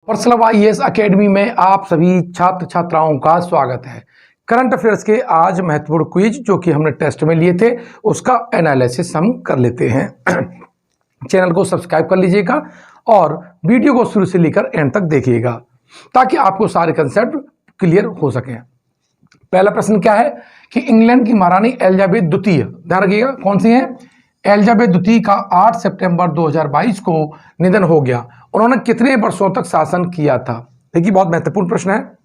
Personal IAS academy में आप सभी छात्र छात्राओं का स्वागत है। करंट अफेयर्स के आज महत्वपूर्ण क्विज जो कि हमने टेस्ट में लिए थे उसका एनालिसिस हम कर लेते हैं। चैनल को सब्सक्राइब कर लीजिएगा और वीडियो को शुरू से लेकर एंड तक देखिएगा ताकि आपको सारे कंसेप्ट क्लियर हो सके। पहला प्रश्न क्या है कि इंग्लैंड की महारानी एलिजाबेथ द्वितीय, ध्यान रखिएगा कौन सी है, एलिजाबेथ द्वितीय का 8 सितंबर 2022 को निधन हो गया। उन्होंने कितने वर्षों तक शासन किया था? देखिए बहुत महत्वपूर्ण प्रश्न है।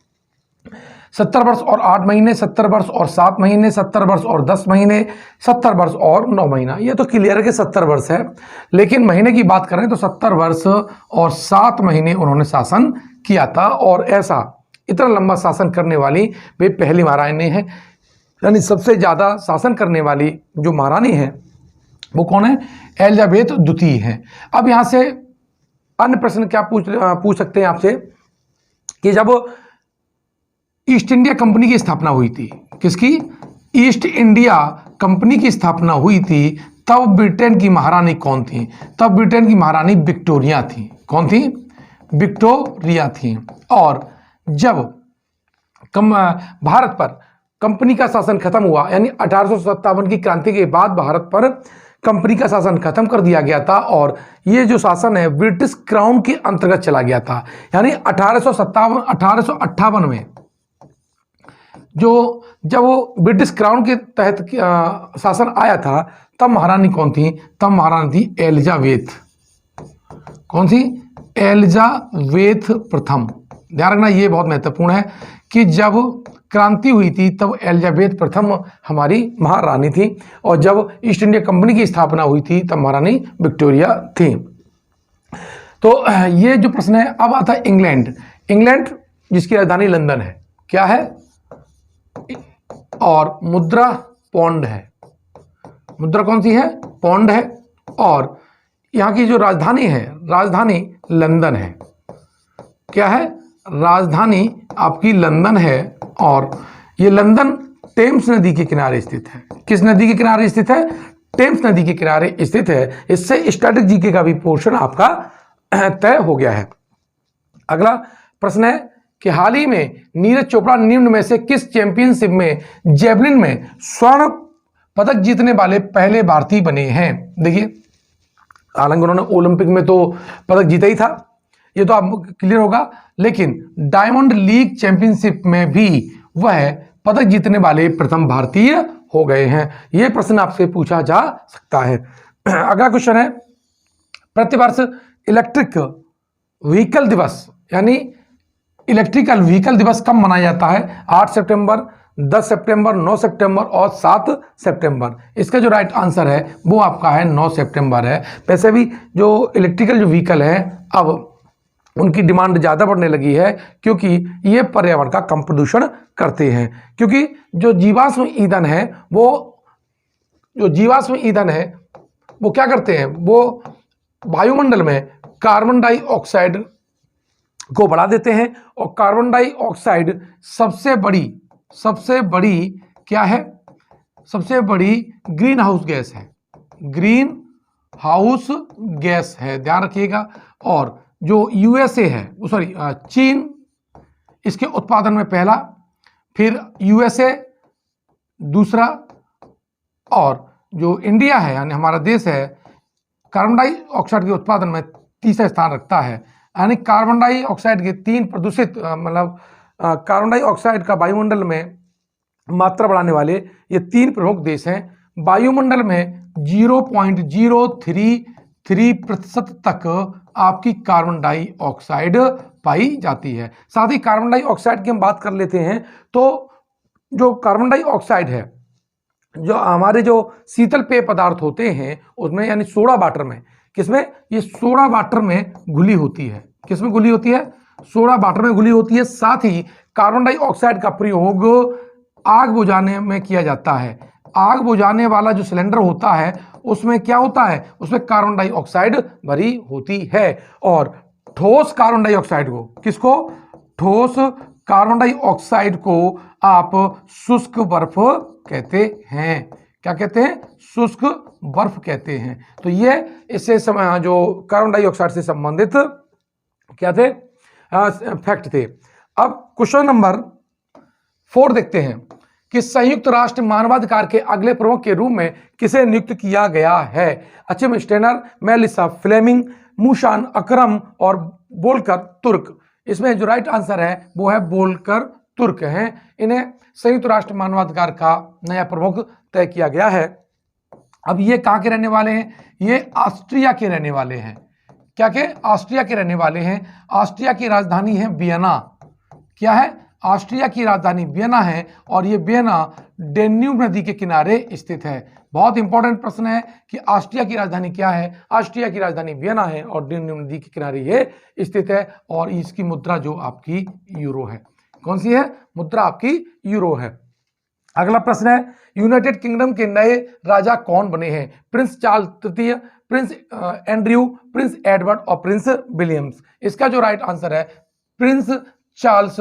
70 वर्ष और 8 महीने, 70 वर्ष और 7 महीने, 70 वर्ष और 10 महीने, 70 वर्ष और 9 महीना। ये तो क्लियर है कि 70 वर्ष है, लेकिन महीने की बात करें तो 70 वर्ष और 7 महीने उन्होंने शासन किया था। और ऐसा इतना लंबा शासन करने वाली वे पहली महारानी है, यानी सबसे ज़्यादा शासन करने वाली जो महारानी है वो कौन है? एलिजाबेथ द्वितीय है। अब यहाँ से अन्य प्रश्न क्या पूछ सकते हैं आपसे कि जब ईस्ट इंडिया कंपनी की स्थापना हुई थी, किसकी? ईस्ट इंडिया कंपनी की स्थापना हुई थी, तब ब्रिटेन की महारानी कौन थी? तब ब्रिटेन की महारानी विक्टोरिया थी। कौन थी? विक्टोरिया थी। और जब भारत पर कंपनी का शासन खत्म हुआ, यानी 1857 की क्रांति के बाद भारत पर कंपनी का शासन खत्म कर दिया गया था और ये जो शासन है ब्रिटिश क्राउन के अंतर्गत चला गया था। यानी 1858 में जब वो ब्रिटिश क्राउन के तहत शासन आया था, तब महारानी कौन थी? तब महारानी थी एलिजाबेथ। कौन सी? एलिजाबेथ प्रथम। ध्यान रखना ये बहुत महत्वपूर्ण है कि जब क्रांति हुई थी तब एलिजाबेथ प्रथम हमारी महारानी थी और जब ईस्ट इंडिया कंपनी की स्थापना हुई थी तब महारानी विक्टोरिया थी। तो ये जो प्रश्न है, अब आता है इंग्लैंड। इंग्लैंड जिसकी राजधानी लंदन है, क्या है? और मुद्रा पौंड है। मुद्रा कौन सी है? पौंड है। और यहाँ की जो राजधानी है, राजधानी लंदन है। क्या है? राजधानी आपकी लंदन है। और ये लंदन टेम्स नदी के किनारे स्थित है। किस नदी के किनारे स्थित है? टेम्स नदी के किनारे स्थित है। इससे स्टैटिक जीके का भी पोर्शन आपका तय हो गया है। अगला प्रश्न है कि हाल ही में नीरज चोपड़ा निम्न में से किस चैंपियनशिप में जेवलिन में स्वर्ण पदक जीतने वाले पहले भारतीय बने हैं? देखिए, हालांकि उन्होंने ओलंपिक में तो पदक जीता ही था, ये तो आपको क्लियर होगा, लेकिन डायमंड लीग चैंपियनशिप में भी वह पदक जीतने वाले प्रथम भारतीय हो गए हैं। यह प्रश्न आपसे पूछा जा सकता है। अगला क्वेश्चन है, प्रतिवर्ष इलेक्ट्रिक व्हीकल दिवस यानी इलेक्ट्रिकल व्हीकल दिवस कब मनाया जाता है? 8 सितंबर, 10 सितंबर, 9 सितंबर और 7 सितंबर। इसका जो राइट आंसर है वो आपका है 9 सितंबर है। वैसे भी जो इलेक्ट्रिकल जो व्हीकल है अब उनकी डिमांड ज़्यादा बढ़ने लगी है क्योंकि ये पर्यावरण का कम प्रदूषण करते हैं। क्योंकि जो जीवाश्म ईंधन है वो क्या करते हैं? वो वायुमंडल में कार्बन डाइऑक्साइड को बढ़ा देते हैं और कार्बन डाइऑक्साइड सबसे बड़ी क्या है? सबसे बड़ी ग्रीन हाउस गैस है। ग्रीन हाउस गैस है, ध्यान रखिएगा। और जो यूएसए है, चीन इसके उत्पादन में पहला, फिर यूएसए दूसरा, और जो इंडिया है यानी हमारा देश है कार्बन डाइऑक्साइड के उत्पादन में तीसरा स्थान रखता है। यानी कार्बन डाइऑक्साइड के 3 प्रदूषित कार्बन डाइऑक्साइड का वायुमंडल में मात्रा बढ़ाने वाले ये 3 प्रमुख देश हैं। वायुमंडल में 0.033% तक आपकी कार्बन डाइऑक्साइड पाई जाती है। साथ ही कार्बन डाइऑक्साइड की हम बात कर लेते हैं तो जो कार्बन डाइऑक्साइड है, जो हमारे जो शीतल पेय पदार्थ होते हैं उसमें, यानी सोडा वाटर में, किसमें? ये सोडा वाटर में घुली होती है। किसमें घुली होती है? सोडा वाटर में घुली होती है। साथ ही कार्बन डाइऑक्साइड का प्रयोग आग बुझाने में किया जाता है। आग बुझाने वाला जो सिलेंडर होता है उसमें क्या होता है? उसमें कार्बन डाइऑक्साइड भरी होती है। और ठोस कार्बन डाइऑक्साइड को, किसको? ठोस कार्बन डाइऑक्साइड को आप शुष्क बर्फ कहते हैं। क्या कहते हैं? शुष्क बर्फ कहते हैं। तो ये इससे जो कार्बन डाइऑक्साइड से संबंधित क्या थे? फैक्ट थे। अब क्वेश्चन नंबर 4 देखते हैं कि संयुक्त राष्ट्र मानवाधिकार के अगले प्रमुख के रूप में किसे नियुक्त किया गया है? अचिम स्टेनर, मेलिसा फ्लेमिंग, मूशान अकरम और बोल्कर तुर्क। इसमें जो राइट आंसर है वो है बोल्कर तुर्क हैं। इन्हें संयुक्त राष्ट्र मानवाधिकार का नया प्रमुख तय किया गया है। अब ये कहाँ के रहने वाले हैं? ये ऑस्ट्रिया के रहने वाले हैं। क्या के? ऑस्ट्रिया के रहने वाले हैं। ऑस्ट्रिया की राजधानी है वियना। क्या है? ऑस्ट्रिया की राजधानी वियना है और ये वियना डेन्यूब नदी के किनारे स्थित है। बहुत इंपॉर्टेंट प्रश्न है कि ऑस्ट्रिया की राजधानी क्या है? ऑस्ट्रिया की राजधानी वियना है और डेन्यूब नदी के किनारे ये स्थित है और इसकी मुद्रा जो आपकी यूरो है। कौन सी है? मुद्रा आपकी यूरो है। अगला प्रश्न है, यूनाइटेड किंगडम के नए राजा कौन बने हैं? प्रिंस चार्ल्स तृतीय, प्रिंस एंड्रयू, प्रिंस एडवर्ड और प्रिंस विलियम्स। इसका जो राइट आंसर है प्रिंस चार्ल्स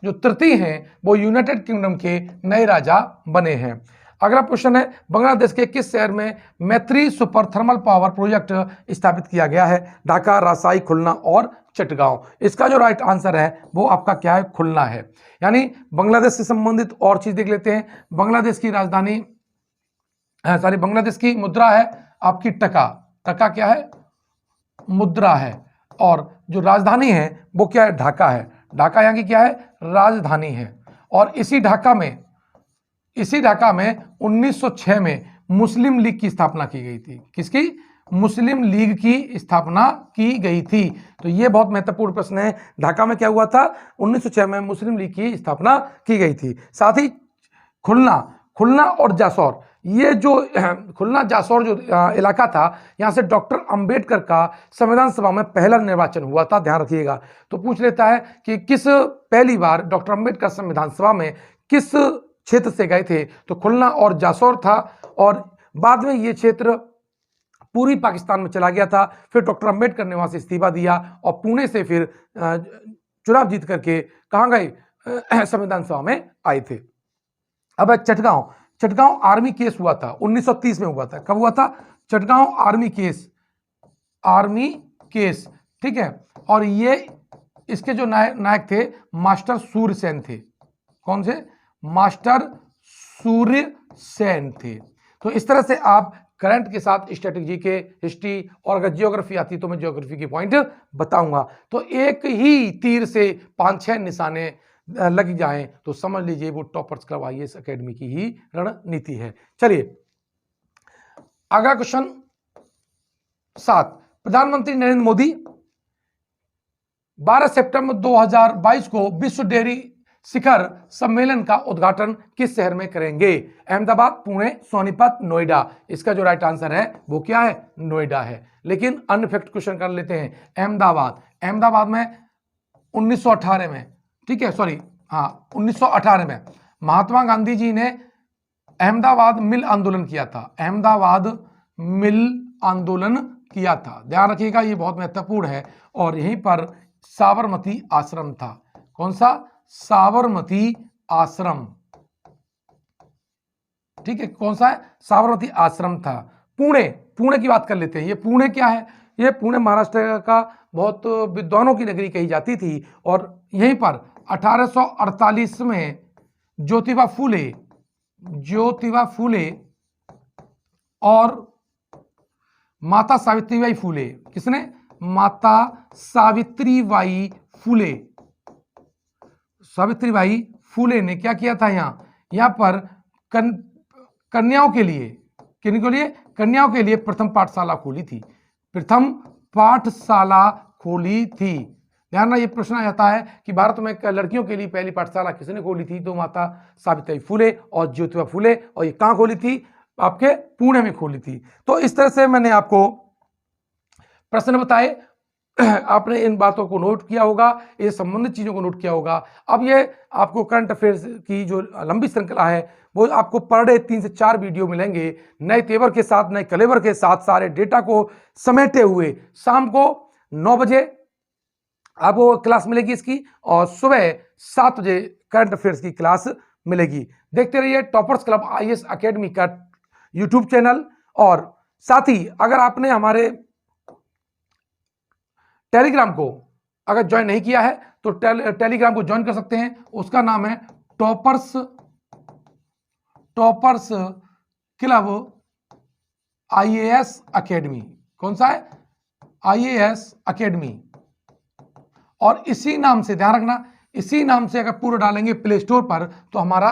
जो तृतीय हैं वो यूनाइटेड किंगडम के नए राजा बने हैं। अगला क्वेश्चन है, बांग्लादेश के किस शहर में मैत्री सुपर थर्मल पावर प्रोजेक्ट स्थापित किया गया है? ढाका, राजशाही, खुलना और चटगांव। इसका जो राइट आंसर है वो आपका क्या है? खुलना है। यानी बांग्लादेश से संबंधित और चीज देख लेते हैं। बांग्लादेश की राजधानी बांग्लादेश की मुद्रा है आपकी टका। टका क्या है? मुद्रा है। और जो राजधानी है वो क्या है? ढाका है। ढाका यहाँ की क्या है? राजधानी है। और इसी ढाका में 1906 में मुस्लिम लीग की स्थापना की गई थी। किसकी? मुस्लिम लीग की स्थापना की गई थी। तो ये बहुत महत्वपूर्ण प्रश्न है। ढाका में क्या हुआ था? 1906 में मुस्लिम लीग की स्थापना की गई थी। साथ ही खुलना और जासौर, ये जो खुलना जासौर जो इलाका था, यहाँ से डॉक्टर अंबेडकर का संविधान सभा में पहला निर्वाचन हुआ था। ध्यान रखिएगा। तो पूछ लेता है कि किस पहली बार डॉक्टर अंबेडकर संविधान सभा में किस क्षेत्र से गए थे? तो खुलना और जासौर था। और बाद में ये क्षेत्र पूर्वी पाकिस्तान में चला गया था। फिर डॉक्टर अंबेडकर ने वहां से इस्तीफा दिया और पुणे से फिर चुनाव जीत करके कहाँ गए? संविधान सभा में आए थे। अब चटगांव आर्मी केस हुआ था 1930 में हुआ था। कब हुआ था? Chittagong army case. ठीक है। और ये इसके जो नायक थे मास्टर सूर्यसेन थे। कौन से? मास्टर सूर्यसेन थे। तो इस तरह से आप करंट के साथ स्ट्रेटेजी के, हिस्ट्री और अगर जियोग्राफी आती तो मैं जियोग्राफी के पॉइंट बताऊंगा। तो एक ही तीर से 5-6 निशाने लग जाएं तो समझ लीजिए वो टॉपर्स क्लब आईएएस एकेडमी की ही रणनीति है। चलिए अगला क्वेश्चन 7। प्रधानमंत्री नरेंद्र मोदी 12 सितंबर 2022 को विश्व डेयरी शिखर सम्मेलन का उद्घाटन किस शहर में करेंगे? अहमदाबाद, पुणे, सोनीपत, नोएडा। इसका जो राइट आंसर है वो क्या है? नोएडा है। लेकिन अन्य फैक्ट क्वेश्चन कर लेते हैं। अहमदाबाद में 1918 में, ठीक है, 1918 में महात्मा गांधी जी ने अहमदाबाद मिल आंदोलन किया था। ध्यान रखिएगा, ये बहुत महत्वपूर्ण है। और यहीं पर साबरमती आश्रम था। कौन सा? साबरमती आश्रम। ठीक है, कौन सा है? साबरमती आश्रम था। पुणे की बात कर लेते हैं। ये पुणे क्या है? ये पुणे महाराष्ट्र का बहुत विद्वानों की नगरी कही जाती थी। और यहीं पर 1848 में ज्योतिबा फूले और माता सावित्रीबाई फूले। किसने? माता सावित्रीबाई फूले ने क्या किया था? यहाँ पर कन्याओं के लिए, किन के लिए? कन्याओं के लिए प्रथम पाठशाला खोली थी। ध्यान रहा, ये प्रश्न आ जाता है कि भारत में लड़कियों के लिए पहली पाठशाला किसने खोली थी? तो माता सावित्रीबाई फूले और ज्योतिबा फूले। और ये कहाँ खोली थी? आपके पुणे में खोली थी। तो इस तरह से मैंने आपको प्रश्न बताए। आपने इन बातों को नोट किया होगा, ये संबंधित चीजों को नोट किया होगा। अब ये आपको करंट अफेयर्स की जो लंबी श्रृंखला है वो आपको पर डे 3 से 4 वीडियो मिलेंगे, नए तेवर के साथ, नए कलेवर के साथ, सारे डेटा को समेटे हुए। शाम को 9 बजे आपको क्लास मिलेगी इसकी, और सुबह 7 बजे करंट अफेयर्स की क्लास मिलेगी। देखते रहिए टॉपर्स क्लब आईएएस एकेडमी का यूट्यूब चैनल। और साथ ही अगर आपने हमारे टेलीग्राम को अगर ज्वाइन नहीं किया है तो टेलीग्राम को ज्वाइन कर सकते हैं। उसका नाम है टॉपर्स क्लब आईएएस अकेडमी। कौन सा है? IAS academy. और इसी नाम से, ध्यान रखना, इसी नाम से अगर पूरा डालेंगे प्ले स्टोर पर तो हमारा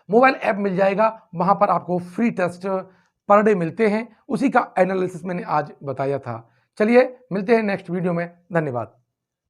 मोबाइल ऐप मिल जाएगा। वहां पर आपको फ्री टेस्ट पर डे मिलते हैं। उसी का एनालिसिस मैंने आज बताया था। चलिए मिलते हैं नेक्स्ट वीडियो में। धन्यवाद।